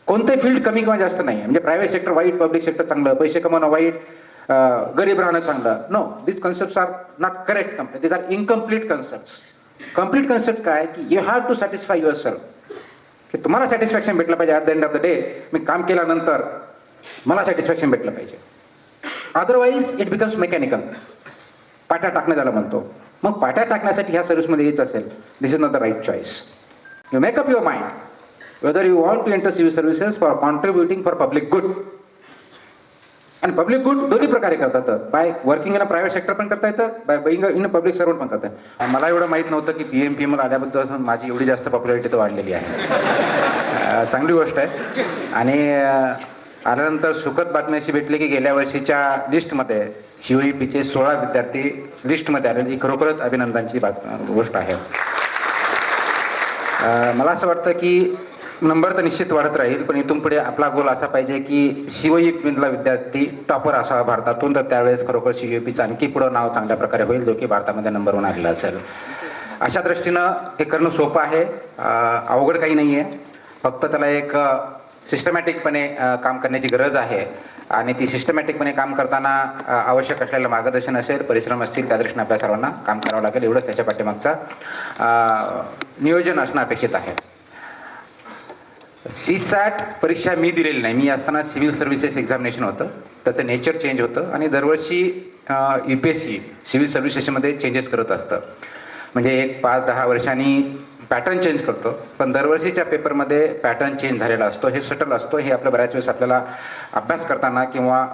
कोणते फील्ड कमी किंवा जास्त नाही म्हणजे प्रायव्हेट सेक्टर वाईट, पब्लिक सेक्टर चांगलं, पैसे कमवणं वाईट, गरीब राहणं चांगलं. No, this concepts are not correct. This are incomplete concepts. Complete concept काय की you have to satisfy your self, की तुम्हाला सॅटिस्फॅक्शन भेटलं पाहिजे. At the end of the day मी काम केल्यानंतर मला सॅटिस्फॅक्शन भेटलं पाहिजे. Otherwise it becomes mechanical. पाट्या टाकणं त्याला म्हणतो. मग पाट्या टाकण्यासाठी ह्या सर्व्हिसमध्ये यायचं असेल, this is not the right choice. You make up your mind whether you want to enter civil services for contributing for public good. आणि पब्लिक गुड दोन्ही प्रकारे करता येतं. By working in a private sector पण करता येतं, by being in a public servant पण करता येतं. मला एवढं माहीत नव्हतं की PMPML आल्याबद्दल माझी एवढी जास्त पॉप्युलॅरिटी तर वाढलेली आहे. चांगली गोष्ट आहे. आणि आल्यानंतर सुखद बातमी अशी भेटली की गेल्या वर्षीच्या लिस्टमध्ये COEPचे 16 विद्यार्थी लिस्टमध्ये आले, ही खरोखरच अभिनंदनाची गोष्ट आहे. मला असं वाटतं की नंबर तर निश्चित वाढत राहील, पण इथून पुढे आपला गोल असा पाहिजे की COEPमधला विद्यार्थी टॉपर असावा भारतातून. तर त्यावेळेस खरोखर COEPचं आणखी पुढं नाव चांगल्या प्रकारे होईल, जो की भारतामध्ये नंबर 1 आलेला असेल. अशा दृष्टीनं हे करणं सोपं आहे, अवघड काही नाही आहे. फक्त त्याला एक सिस्टमॅटिकपणे काम करण्याची गरज आहे. आणि ती सिस्टमॅटिकपणे काम करताना आवश्यक असलेलं मार्गदर्शन असेल, परिश्रम असतील, त्या दृष्टीने आपल्या सर्वांना काम करावं लागेल. एवढंच त्याच्या पाठीमागचा नियोजन असणं अपेक्षित आहे. CSAT परीक्षा मी दिलेली नाही. मी असताना सिव्हिल सर्व्हिसेस एक्झामिनेशन होतं, त्याचं नेचर चेंज होतं. आणि दरवर्षी UPSC सिव्हिल सर्व्हिसेसमध्ये चेंजेस करत असतं. म्हणजे एक 5-10 वर्षांनी पॅटर्न चेंज करतो, पण दरवर्षीच्या पेपरमध्ये पॅटर्न चेंज झालेला असतो. हे सटल असतो. हे आपल्या बऱ्याच वेळेस आपल्याला अभ्यास करताना किंवा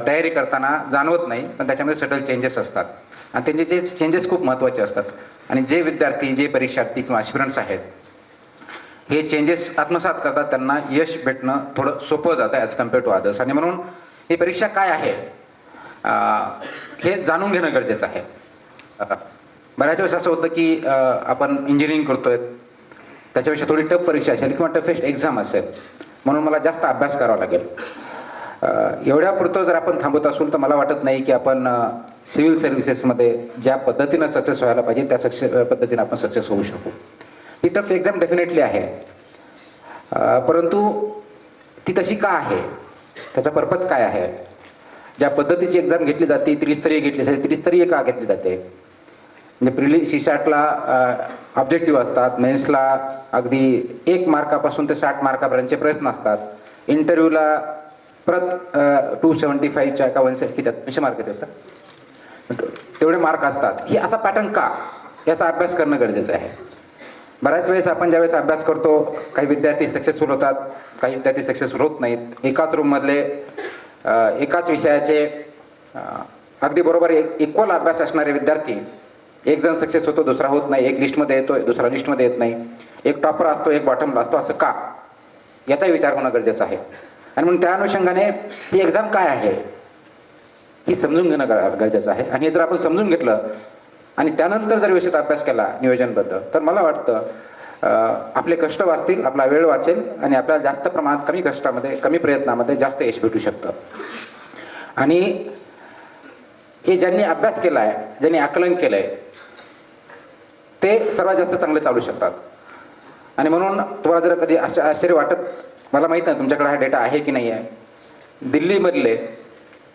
तयारी करताना जाणवत नाही, पण त्याच्यामध्ये सटल चेंजेस असतात. आणि त्यांचे जे चेंजेस खूप महत्त्वाचे असतात. आणि जे विद्यार्थी, जे परीक्षार्थी किंवा ॲस्पिरंट्स आहेत, हे चेंजेस आत्मसात करतात, त्यांना यश भेटणं थोडं सोपं जातं ॲज कम्पेअर टू अदर्स. आणि म्हणून ही परीक्षा काय आहे हे जाणून घेणं गरजेचं आहे. बऱ्याच वेळेस असं होतं की आपण इंजिनिअरिंग करतोय, त्याच्यापेक्षा थोडी टफ परीक्षा असेल किंवा टफेस्ट एक्झाम असेल, म्हणून मला जास्त अभ्यास करावा लागेल. एवढ्यापुरतं जर आपण थांबत असू तर मला वाटत नाही की आपण सिव्हिल सर्व्हिसेसमध्ये ज्या पद्धतीनं सक्सेस व्हायला पाहिजे त्या पद्धतीनं आपण सक्सेस होऊ शकू. ही टफ एक्झाम डेफिनेटली आहे, परंतु ती तशी का आहे, त्याचा पर्पज काय आहे. ज्या पद्धतीची एक्झाम घेतली जाते, त्रिस्तरीय घेतली जाते, त्रिस्तरीय का घेतली जाते. म्हणजे CSATला ऑब्जेक्टिव्ह असतात, मेन्सला अगदी 1 मार्कापासून ते 60 मार्कापर्यंतचे प्रयत्न असतात, इंटरव्ह्यूला 275च्या का 160 मार्क येतात, तेवढे मार्क असतात. ही असा पॅटर्न का, याचा अभ्यास करणं गरजेचं आहे. बऱ्याच वेळेस आपण ज्यावेळेस अभ्यास करतो, काही विद्यार्थी सक्सेसफुल होतात, काही विद्यार्थी सक्सेसफुल होत नाहीत. एकाच रूममधले एकाच विषयाचे अगदी बरोबर इक्वल अभ्यास असणारे विद्यार्थी, एक जण सक्सेस होतो, दुसरा होत नाही. एक लिस्टमध्ये येतो, दुसरा लिस्टमध्ये येत नाही. एक टॉपर असतो, एक बॉटमला असतो. असं का, याचा विचार होणं गरजेचं आहे. आणि म्हणून त्या अनुषंगाने ही एक्झाम काय आहे ही समजून घेणं गरजेचं आहे. आणि हे जर आपण समजून घेतलं आणि त्यानंतर जर व्यवस्थित अभ्यास केला नियोजनबद्ध, तर मला वाटतं आपले कष्ट वाचतील, आपला वेळ वाचेल आणि आपल्याला जास्त प्रमाणात कमी कष्टामध्ये, कमी प्रयत्नामध्ये जास्त यश भेटू शकतं. आणि हे ज्यांनी अभ्यास केला आहे, ज्यांनी आकलन केलं आहे, ते सर्वात जास्त चांगले चालू शकतात. आणि म्हणून तुम्हाला जर कधी आश्चर्य वाटत, मला माहीत नाही तुमच्याकडे हा डेटा आहे की नाही आहे, दिल्लीमधले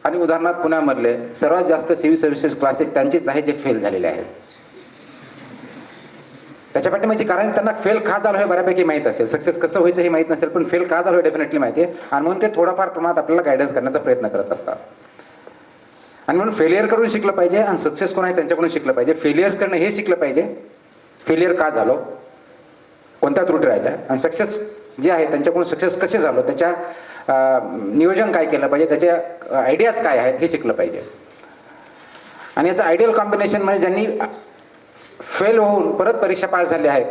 आणि उदाहरणार्थ पुण्यामधले सर्वात जास्त सिव्हिल सर्व्हिसेस क्लासेस त्यांचेच आहेत जे फेल झालेले आहेत. त्याच्या पाठीमागचे कारण त्यांना फेल का झालं हे बऱ्यापैकी माहीत असेल, सक्सेस कसं व्हायचं हे माहीत नसेल, पण फेल का झालं हे डेफिनेटली माहिती आहे. आणि म्हणून ते थोडाफार प्रमाणात आपल्याला गायडन्स करण्याचा प्रयत्न करत असतात. आणि म्हणून फेलियर करून शिकलं पाहिजे आणि सक्सेस कोण आहे त्यांच्याकडून शिकलं पाहिजे. फेलियर करणं हे शिकलं पाहिजे, फेलियर का झालो, कोणत्या त्रुटी राहिल्या, आणि सक्सेस जे आहे त्यांच्याकडून सक्सेस कसे झालो, त्याच्या नियोजन काय केलं पाहिजे, त्याच्या आयडियाज काय आहेत हे शिकलं पाहिजे. आणि याचं आयडियल कॉम्बिनेशन म्हणजे ज्यांनी फेल होऊन परत परीक्षा पास झाले आहेत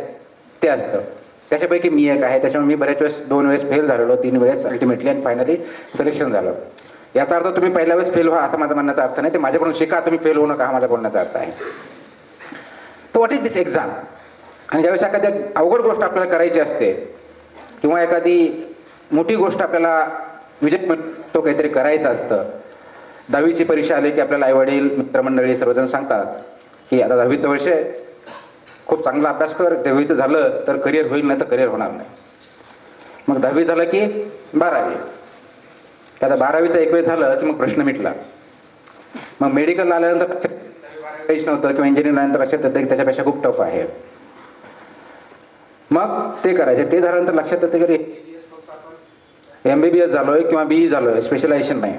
ते असतं. त्याच्यापैकी मी एक आहे. त्याच्यामुळे मी बऱ्याच वेळेस 2 वेळेस फेल झालेलो, 3 वेळेस अल्टिमेटली आणि फायनली सिलेक्शन झालं. याचा अर्थ तुम्ही पहिल्या वेळेस फेल व्हा असं माझा म्हणण्याचा अर्थ नाही, ते माझ्याकडून शिका, तुम्ही फेल होऊ नका हा माझ्या बोलण्याचा अर्थ आहे. तर व्हॉट इज दिस एक्झाम. आणि ज्यावेळेस एखाद्या अवघड गोष्ट आपल्याला करायची असते किंवा एखादी मोठी गोष्ट आपल्याला विजय तो काहीतरी करायचं असतं, 10वीची परीक्षा आली की आपल्याला आईवडील, मित्रमंडळी सर्वजण सांगतात की आता 10वीचं वर्ष खूप चांगला अभ्यास कर, 10वीचं झालं तर करिअर होईल, नाही तर करिअर होणार नाही. मग 10वी झालं की 12वी. आता 12वीचं एक वेळ झालं की मग प्रश्न मिटला. मग मेडिकल आल्यानंतर काहीच नव्हतं किंवा इंजिनिअरिंग आल्यानंतर लक्षात येतं की त्याच्यापेक्षा खूप टफ आहे. मग ते करायचे. ते झाल्यानंतर लक्षात येतं की MBBS झालोय किंवा BE झालोय, स्पेशलायझेशन नाही.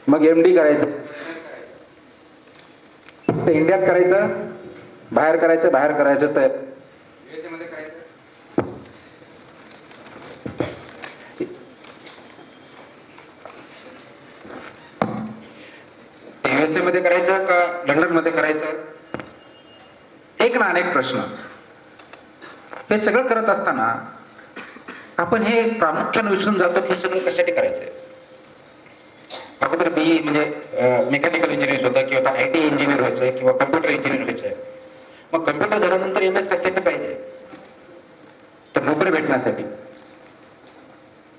मग MD करायचं. ते इंडियात करायचं, बाहेर करायचं, बाहेर करायचं तर USA मध्ये करायचं. USA मध्ये करायचं का लंडन मध्ये करायचं? एक ना अनेक प्रश्न. हे सगळं करत असताना आपण हे प्रामुख्याने विसरून जातो की हे सगळं कशासाठी करायचंय. अगोदर BE म्हणजे मेकॅनिकल इंजिनियर होतं किंवा IT इंजिनियर व्हायचंय किंवा कम्प्युटर इंजिनियर व्हायचंय. मग कम्प्युटर झाल्यानंतर MS कशासाठी पाहिजे? तर नोकरी भेटण्यासाठी.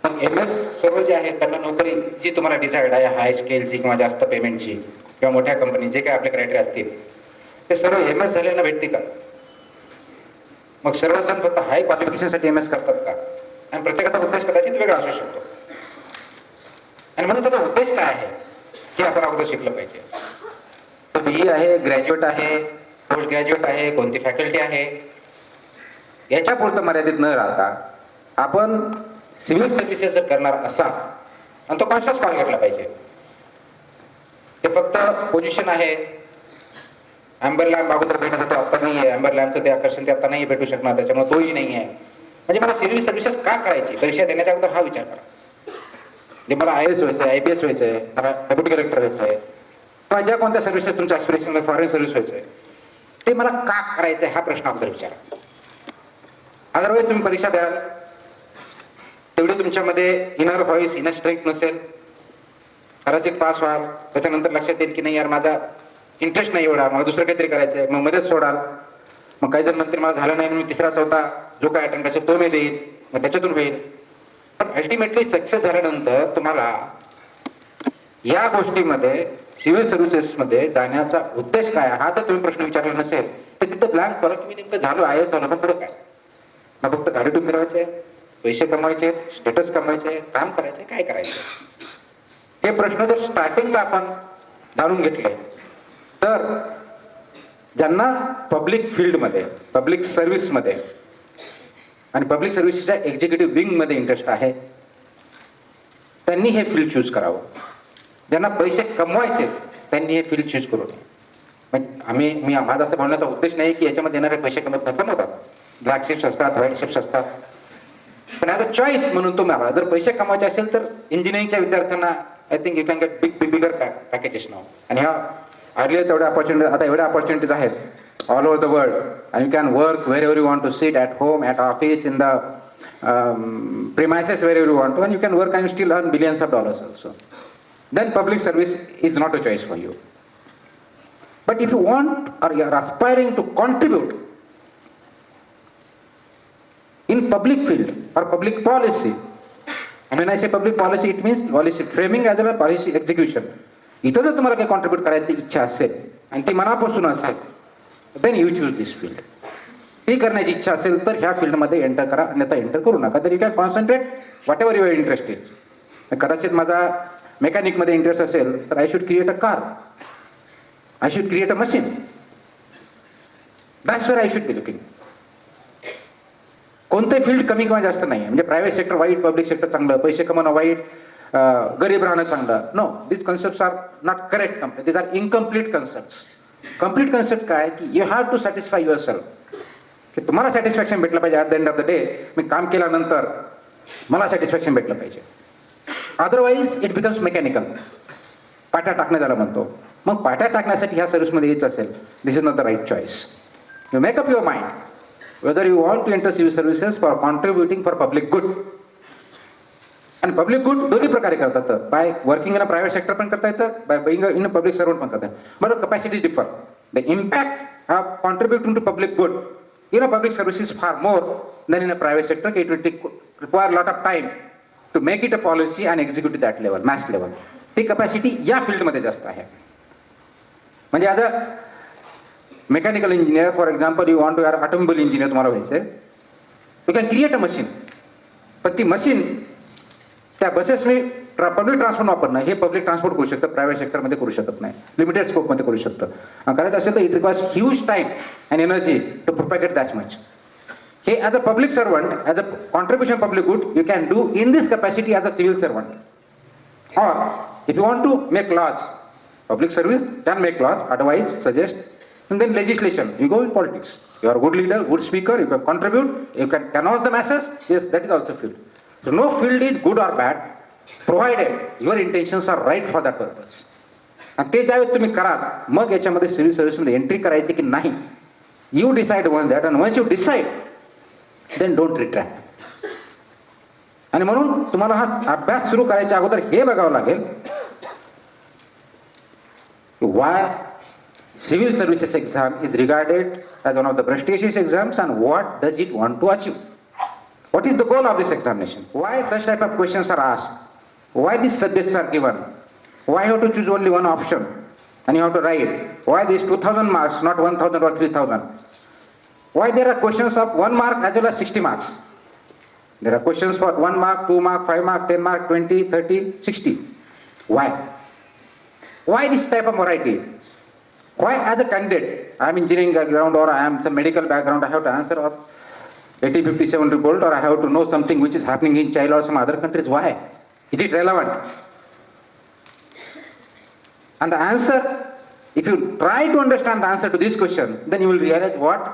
मग MS सर्व जे आहेत त्यांना नोकरी जी तुम्हाला डिसाईड आहे हाय स्केलची किंवा जास्त पेमेंटची किंवा मोठ्या कंपनी जे काही आपले क्रायटेरिया असतील ते सर्व MS झालेला भेटते का? मग सर्वजण फक्त हाय क्वालिफिकेशनसाठी MS करतात का? आणि प्रत्येकाचा उद्देश कदाचित वेगळा असू शकतो. आणि म्हणून त्याचा उद्देश काय आहे हे आपण अगोदर शिकलं पाहिजे. तो BE आहे, ग्रॅज्युएट आहे, पोस्ट ग्रॅज्युएट आहे, कोणती फॅकल्टी आहे, याच्या पुरतं मर्यादित न राहता आपण सिव्हिल सर्व्हिसेस जर करणार असाल आणि तो कॉन्शियस कॉल घेतला पाहिजे. ते फक्त पोझिशन आहे, अँबर लॅम्प अगोदर भेटत होतो आता नाही आहे, अँबर लॅम्पचं ते आकर्षण ते आता नाही भेटू शकणार त्याच्यामुळे तोही नाही आहे. म्हणजे मला सिव्हिल सर्व्हिसेस का करायची? परीक्षा देण्याच्या अगोदर हा विचार करा. जे मला IAS व्हायचंय, IPS व्हायचंय, मला डेप्युटी कलेक्टर व्हायचंय किंवा ज्या कोणत्या सर्व्हिसेस तुमच्या ऍस्पिरेशन फॉरेन सर्व्हिस व्हायचंय ते मला का करायचंय हा प्रश्न अगोदर विचारा. अदरवाईज तुम्ही परीक्षा द्याल तेवढी तुमच्यामध्ये इनर व्हॉइस, इनर स्ट्रेंथ नसेल, कदाचित पास व्हाल, त्याच्यानंतर लक्षात येईल की नाही यार माझा इंटरेस्ट नाही एवढा, मला दुसरं काहीतरी करायचंय, मग मध्येच सोडाल. मग काही जण म्हणतील मला झालं नाही, मी तिसरा चौथा जो काय अटेम्प्ट असेल तो मी देईल, मग त्याच्यातून होईल. पण अल्टिमेटली सक्सेस झाल्यानंतर तुम्हाला या गोष्टीमध्ये सिव्हिल सर्व्हिसेसमध्ये जाण्याचा उद्देश काय हा तर तुम्ही प्रश्न विचारला नसेल तर तिथं ब्लँक करा की मी नेमकं झालो IAS झालो पण पुढं काय? मग फक्त गाडी टून मिळवायचे, पैसे कमवायचे, स्टेटस कमवायचे, काम करायचे, काय करायचं? हे प्रश्न जर स्टार्टिंगला आपण जाणून घेतले तर ज्यांना पब्लिक फील्डमध्ये, पब्लिक सर्व्हिसमध्ये आणि पब्लिक सर्व्हिसच्या एक्झिक्युटिव्ह विंगमध्ये इंटरेस्ट आहे त्यांनी हे फील्ड चूज करावं. ज्यांना पैसे कमवायचे त्यांनी हे फील्ड चूज करू नये. माझा असं म्हणण्याचा उद्देश नाही की याच्यामध्ये येणारे पैसे कमवतात, ब्लॅक शिप्स असतात, व्हाईट शिप्स असतात, पण ॲज अ चॉईस म्हणून तुम्हाला जर पैसे कमवायचे असेल तर इंजिनिअरिंगच्या विद्यार्थ्यांना I think you can get bigger packages नाव. आणि ह्या अर्लियर तेवढ्या अपॉर्च्युनिटीज, आता एवढ्या अपॉर्च्युनिटीज आहेत all over the world and you can work wherever you want to, sit at home, at office, in the premises, wherever you want to, and you can work and still earn billions of dollars also. Then public service is not a choice for you. But if you want or you are aspiring to contribute in public field or public policy, and when I say public policy it means policy framing as well as policy execution. इथं जर तुम्हाला काही contribute करायची इच्छा असेल आणि ती मनापासून असेल then you choose this field. ती करण्याची इच्छा असेल तर ह्या फील्डमध्ये एंटर करा, अन्यथा एंटर करू नका. तर you can concentrate whatever your interest is. कदाचित माझा मेकॅनिकमध्ये इंटरेस्ट असेल तर I should create a car, I should create a machine, that's where I should be looking. कोणते फील्ड कमी किंवा जास्त नाही. म्हणजे प्रायव्हेट सेक्टर वाईट, पब्लिक सेक्टर चांगलं, पैसे कमवणं वाईट, गरीब राहणं चांगलं. No, this concepts are not correct. This are incomplete concepts. Complete concept काय की you have to satisfy your self, की तुम्हाला सॅटिस्फॅक्शन भेटलं पाहिजे. At the end of the day मी काम केल्यानंतर मला सॅटिस्फॅक्शन भेटलं पाहिजे. Otherwise it becomes mechanical. पाट्या टाकण्यात आला म्हणतो. मग पाट्या टाकण्यासाठी ह्या सर्व्हिसमध्ये यायचं असेल, this is not the right choice. You make up your mind whether you want to enter civil services for contributing for public good. आणि पब्लिक गुड दोन्ही प्रकारे करतात. By working in a private sector पण करता येतं, by being in a public servant पण करता येतं. But capacity differ. The impact of contributing to public good in a public service is far more than in a private sector. It will require a lot of time to make it a policy and execute it at level, mass level. ती capacity या फील्डमध्ये जास्त आहे. म्हणजे as a mechanical engineer for example you want to are automobile engineer तुम्हाला व्हायचं, you can create a machine पण ती मशीन त्या बसेसनी पब्लिक ट्रान्सपोर्ट वापरणं हे पब्लिक ट्रान्सपोर्ट करू शकतं, प्रायव्हेट सेक्टरमध्ये करू शकत नाही, लिमिटेड स्कोपमध्ये करू शकतं. करायचं असेल तर it requires huge time and energy to propagate that much. हे as a public servant, as a contribution public good, you can do in this capacity as a civil servant. Or if you want to make laws, public service can make laws, advise, suggest, and then legislation. You go in politics. You are a good leader, good speaker, you can contribute, you can canvas the masses. Yes, that is also field. So no field is good or bad, provided your intentions are right for that purpose. आणि ते ज्यावेळेस तुम्ही कराल, मग याच्यामध्ये civil सर्व्हिसमध्ये entry करायची की नाही, you decide one that, and once you decide then don't retract. आणि म्हणून तुम्हाला हा अभ्यास सुरू करायच्या अगोदर हे बघावं लागेल, why civil services exam is regarded as one of the prestigious exams and what does it want to achieve. What is the goal of this examination? Why such type of questions are asked? Why these subjects are given? Why you have to choose only one option and you have to write? Why these 2000 marks, not 1000 or 3000? Why there are questions of 1 mark as well as 60 marks? There are questions for 1 mark, 2 mark, 5 mark, 10 mark, 20, 30, 60. Why? Why this type of variety? Why as a candidate, I am engineering background or I am some medical background, I have to answer of 8057 report, or I have to know something which is happening in China or some other countries. Why? Is it relevant? And the answer, if you try to understand the answer to this question, then you will realize what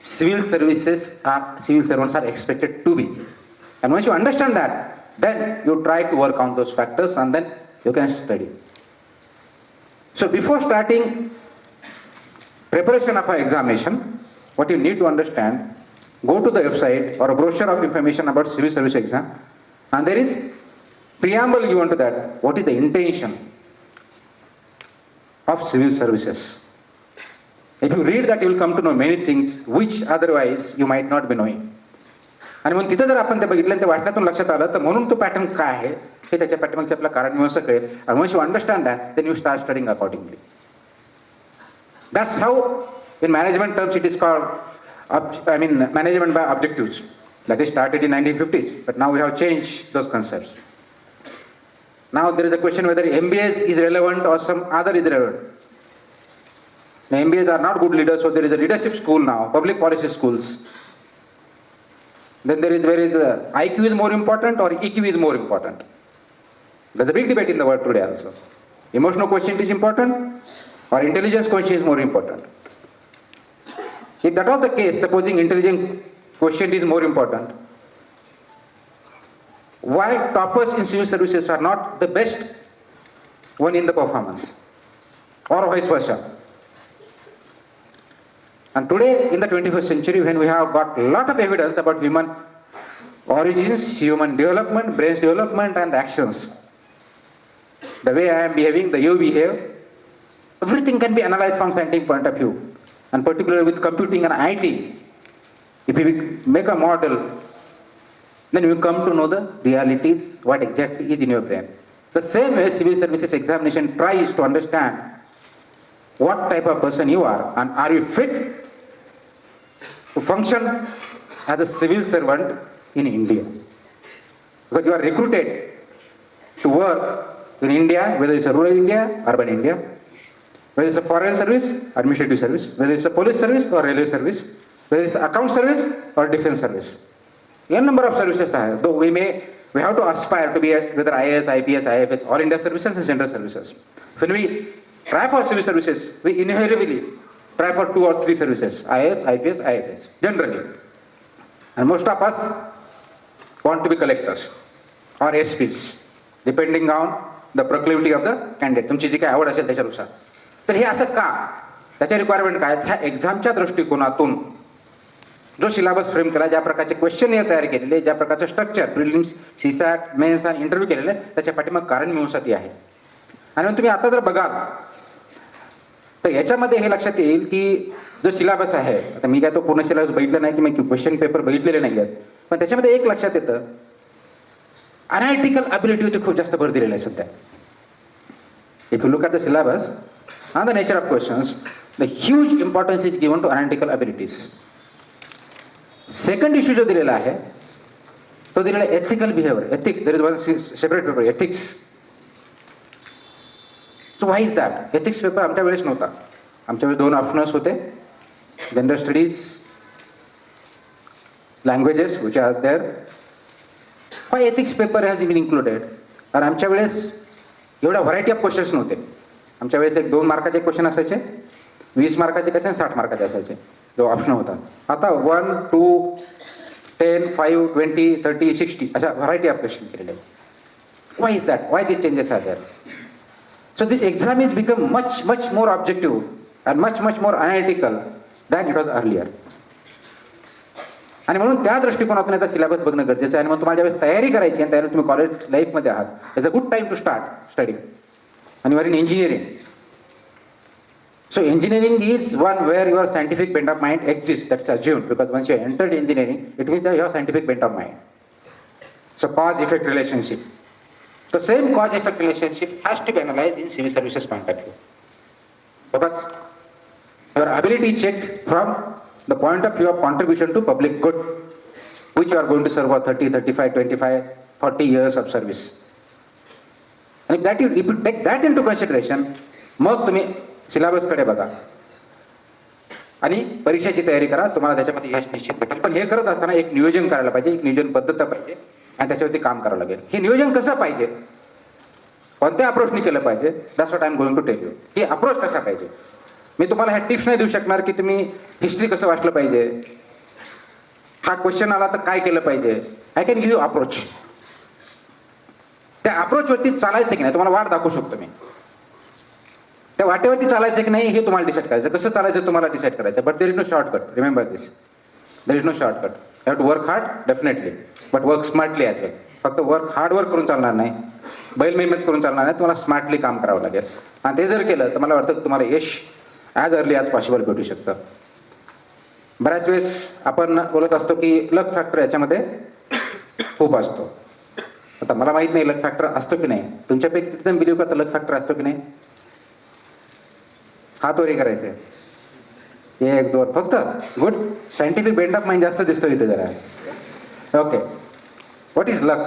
civil servants are expected to be. And once you understand that, then you try to work on those factors and then you can study. So before starting preparation of an examination, what you need to understand, go to the website or a brochure of information about civil service exam, and there is preamble given to that. What is the intention of civil services? If you read that, you will come to know many things which otherwise you might not be knowing. आणि म्हणून तिथं जर आपण ते बघितलं, त्या वाचनातून लक्षात आलं, तर म्हणून तो पॅटर्न काय आहे हे त्याच्या पाठीमागचे आपलं कारण व्यवस्था कळेल. आणि once you understand that, then you start studying accordingly. That's how in management terms it is called management by objectives. That is started in 1950s, but now we have changed those concepts. Now there is a question whether MBAs is relevant or some other is relevant. Now, MBAs are not good leaders, so there is a leadership school now, public policy schools. Then there is IQ is more important or EQ is more important. There's a big debate in the world today also. Emotional quotient is important or intelligence quotient is more important. If that was the case, supposing intelligence quotient is more important, why toppers in civil services are not the best one in the performance, or vice versa? And today in the 21st century, when we have got a lot of evidence about human origins, human development, brain's development and actions, the way I am behaving, the you behave, everything can be analyzed from scientific point of view. And particularly with computing and IT, if we make a model, then you come to know the realities, what exactly is in your brain. The same way civil services examination tries to understand what type of person you are and are you fit to function as a civil servant in India. Because you are recruited to work in India, whether it's a rural India, urban India, whether it's a foreign service, administrative service, whether it's a police service or railway service, whether it's account service or defense service. A number of services are, though we have to aspire to be whether IAS, IPS, IFS, all India services and general services. When we try for civil services, we invariably try for 2 or 3 services, IAS, IPS, IFS, generally. And most of us want to be collectors or SPs, depending on the proclivity of the candidate. तुमची जी काय आवड असेल त्याच्यानुसार. तर हे असं का, त्याच्या रिक्वायरमेंट काय, ह्या एक्झामच्या दृष्टिकोनातून जो सिलेबस फ्रेम केला, ज्या प्रकारचे क्वेश्चन तयार केलेले, ज्या प्रकारचं स्ट्रक्चर प्रिलिम्स, सीसॅट, मेन्स आणि इंटरव्ह्यू केलेले, त्याच्या पाठीमाग कारण मिळवण्यासाठी आहे. आणि तुम्ही आता जर बघाल तर याच्यामध्ये हे लक्षात येईल की जो सिलेबस आहे, आता मी काय तो पूर्ण सिलेबस बघितलं नाही की मी क्वेश्चन पेपर बघितलेले नाही आहेत, पण त्याच्यामध्ये एक लक्षात येतं, अनालिटिकल अबिलिटीवरती खूप जास्त भर दिलेला आहे सध्या. If you look at the syllabus and the nature of questions, the huge importance is given to analytical abilities. Second issue जो दिलेला आहे, तो दिलेला ethical behaviour, ethics, there is one separate paper ethics. So why is that? Ethics paper आमच्या वेळेस नव्हता. आमच्या वेळेस 2 ऑप्शनल्स होते, general studies, languages which are there. Why ethics paper has been included? कारण आमच्या वेळेस एवढ्या व्हरायटी ऑफ क्वेश्चन्स नव्हते. आमच्या वेळेस एक 2 मार्काचे क्वेश्चन असायचे, 20 मार्काचे कसे, 60 मार्काचे असायचे, जो ऑप्शन होता. आता 1, 2, 10, 5, 20, 30, 60 अशा व्हरायटी ऑफ क्वेश्चन केलेले. Why is that? Why this changes are there? So this exam is become much more objective and much more analytical than it was earlier. आणि म्हणून त्या दृष्टिकोनातून याचा सिलेबस बघणं गरजेचं आहे. आणि मग तुम्हाला ज्यावेळेस तयारी करायची आणि त्यावेळेस तुम्ही कॉलेज लाईफमध्ये आहात, it's a good time to start study. आणि you are in engineering. So engineering is one where your scientific bent of mind exists. That's assumed because once you entered engineering, it means that you have scientific bent of mind. So cause-effect relationship. The same cause-effect relationship has to be analyzed in civil services point of view. Because your ability checked from the point of view of contribution to public good, which you are going to serve for 30, 35, 25, 40 years of service. And if you take that into consideration, मग तुम्ही सिलेबसकडे बघा आणि परीक्षेची तयारी करा, तुम्हाला त्याच्यामध्ये यश निश्चित भेटेल. पण हे करत असताना एक नियोजन करायला पाहिजे, एक नियोजन पद्धत पाहिजे आणि त्याच्यावरती काम करावं लागेल. हे नियोजन कसं पाहिजे, कोणत्या अप्रोचनी केलं पाहिजे, that's what I am going to tell you. ही अप्रोच कसा पाहिजे. मी तुम्हाला ह्या टिप्स नाही देऊ शकणार की तुम्ही हिस्ट्री कसं वाचलं पाहिजे, हा क्वेश्चन आला तर काय केलं पाहिजे. I can give you approach. त्या अप्रोचवरती चालायचं की नाही तुम्हाला वाट दाखवू शकतो मी. त्या वाटेवरती चालायचं की नाही हे तुम्हाला डिसाईड करायचं. कसं चालायचं तुम्हाला डिसाईड करायचं. But there is no shortcut. Remember this, there is no shortcut. You have to work hard definitely, but work smartly as well. फक्त हार्ड वर्क करून चालणार नाही, बैल मेहनत करून चालणार नाही, तुम्हाला स्मार्टली काम करावं लागेल. आणि ते जर केलं तर मला वाटतं की तुम्हाला यश ॲज अर्ली ॲज पॉसिबल भेटू शकतं. बऱ्याच वेळेस आपण बोलत असतो की लक फॅक्टर याच्यामध्ये खूप असतो. आता मला माहीत नाही लक फॅक्टर असतो की नाही. तुमच्यापैकी किती जण बिलीव्ह करता लक फॅक्टर असतो की नाही. हात वरी करायचे. 1, 2 फक्त. Good. Scientific bend of mind जास्त दिसतो इथे जरा. Okay. What is luck?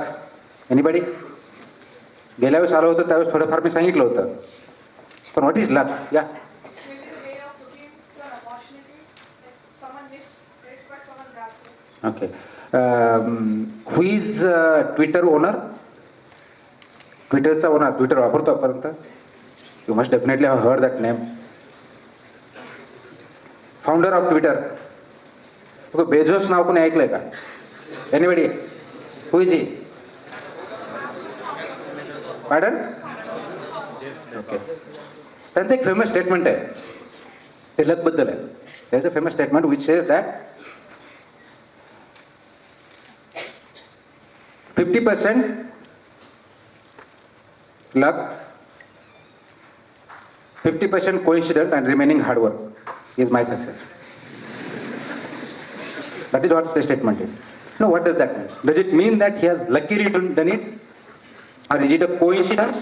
Anybody? गेल्या वेळेस आलो होतं त्यावेळेस थोडंफार मी सांगितलं होतं, पण what is luck? Yeah. Okay. Who is Twitter owner? ट्विटरचा ओनर, ट्विटर वापरतो आपर्यंत. You must definitely have heard that name. Founder of Twitter, Bezos नाव कोणी ऐकलंय का? Anybody? Who is he? Pardon? Okay. त्यांचं एक फेमस स्टेटमेंट आहे, ते लकबद्दल आहे. there's a famous statement which says that 50% luck, 50% coincidence and remaining hard work is my success. That is what the statement is. No, what does that mean? Does it mean that he has luckily done it, or is it a coincidence?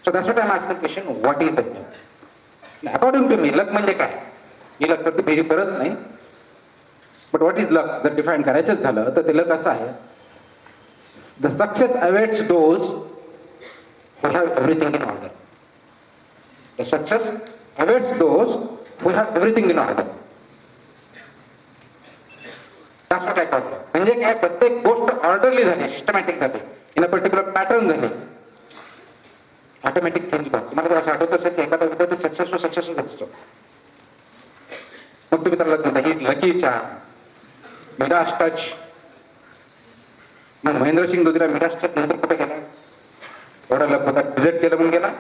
So that's what I'm asking the question, what is that? According to me, luck म्हणजे काय? Me luck तर believe करत नाही. But what is लक जर define करायचंच झालं तर ते लक असं आहे, the success awaits those who have everything in order. The success awaits those who have everything in order. काय करतो म्हणजे काय, प्रत्येक गोष्ट ऑर्डरली झाली, सिस्टमॅटिक झाली, इन अ पर्टिक्युलर पॅटर्न झाली, ऑटोमॅटिक चेंज करतो. तुम्हाला जर असं आठवत असेल की एखादा विद्यार्थी सक्सेसच असतो, मग तुम्ही त्याला लक ही लकी चार्म, मिडास टच. मग महेंद्रसिंग धोनीला मिडास टच नंतर कुठे गेला, एवढा लक होता, रिझल्ट केलं म्हणून गेला.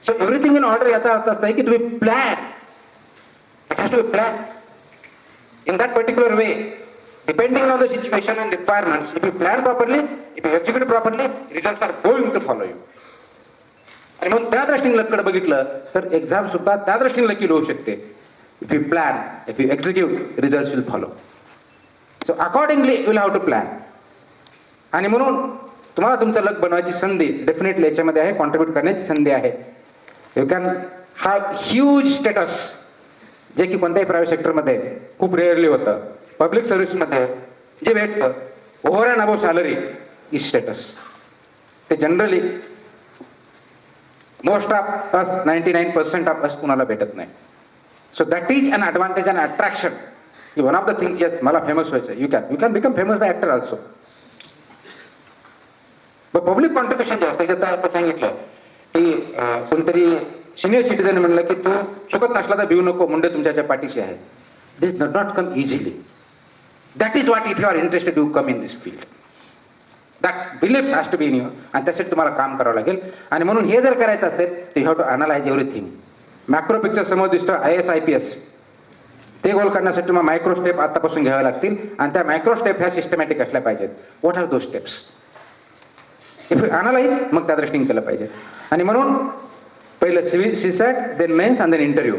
सो एव्हरीथिंग इन ऑर्डर याचा अर्थ असा आहे की तुम्ही plan, it has to be plan in that particular way, depending on the situation and requirements. If you plan properly, if you execute properly, results are going to follow you. आणि मग त्या दृष्टीने लक्कडे बघितलं तर एक्झाम सुद्धा त्या दृष्टीने lucky होऊ शकते. If you plan, if you execute, result will follow. So accordingly you will have to plan. आणि म्हणून तुम्हाला तुमचं लक बनवायची संधी डेफिनेटली याच्यामध्ये आहे, कॉन्ट्रीब्यूट करण्याची संधी आहे. You can have huge status जे की कोणत्याही प्रायव्हेट सेक्टरमध्ये खूप रेअरली होतं. पब्लिक सर्व्हिसमध्ये जे भेटतं over and above salary is status. ते generally most of us 99% of us कुणाला भेटत नाही. So that is an advantage and attraction. One of the thing yes मला फेमस व्हायचं. You can become famous by actor also. Public contribution जे असतं त्याचं आता सांगितलं की कोणतरी सिनियर सिटीजन म्हणलं की तू चुकत नसला तर भिऊ नको, मुंडे तुमच्या पाठीशी आहे. This does not come easily. That is what if you are interested you come in this field. That belief has to be in you. आणि त्यासाठी तुम्हाला काम करावं लागेल. आणि म्हणून हे जर करायचं असेल तर you have to analyse everything. Macro picture समोर दिसतो IAS IPS. ते गोल करण्यासाठी तुम्हाला मायक्रो स्टेप आतापासून घ्यावे लागतील. आणि त्या मायक्रो स्टेप ह्या सिस्टमॅटिक असल्या पाहिजेत. What are those steps? If you analyse मग त्या दृष्टीने केलं पाहिजे. आणि म्हणून पहिलं CSAT, देन मेन्स आणि देन इंटरव्ह्यू.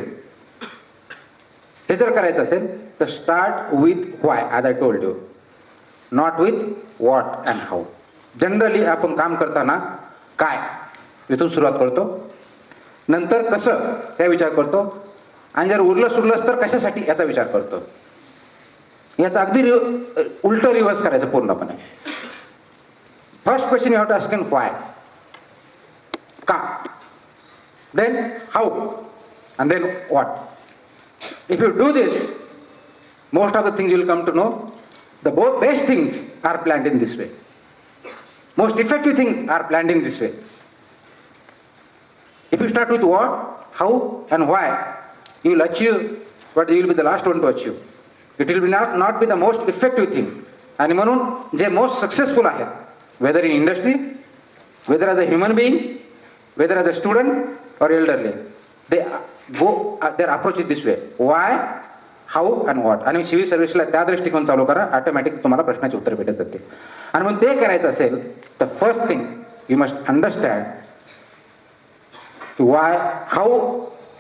हे जर करायचं असेल तर start with why as I told you, not with what and how. Generally आपण काम करताना काय इथून सुरुवात करतो, नंतर कसं त्या विचार करतो, आणि जर उरलं सुरलंच तर कशासाठी याचा विचार करतो. याचा अगदी उलटं रिव्हर्स करायचं पूर्णपणे. First question you have to ask in why, का, then how, and then what. If you do this, most of the things you will come to know the best things are planned in this way. Most effective things are planned in this way. If you start with what, how and why, you will achieve what you will be the last one to achieve. It will be not be the most effective thing. आणि म्हणून जे most successful आहेत, whether in industry, whether as a human being, whether as a student or elderly, they go their approach is this way, why, how and what. आणि civil सर्व्हिसला त्या दृष्टिकोन चालू करा, automatic तुम्हाला प्रश्नाचे उत्तर भेटत जाते. आणि मग ते करायचं असेल तर first thing you must understand why, how.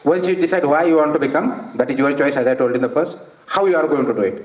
Once you decide why you want to become, that is your choice, as I told in the first. How you are going to do it.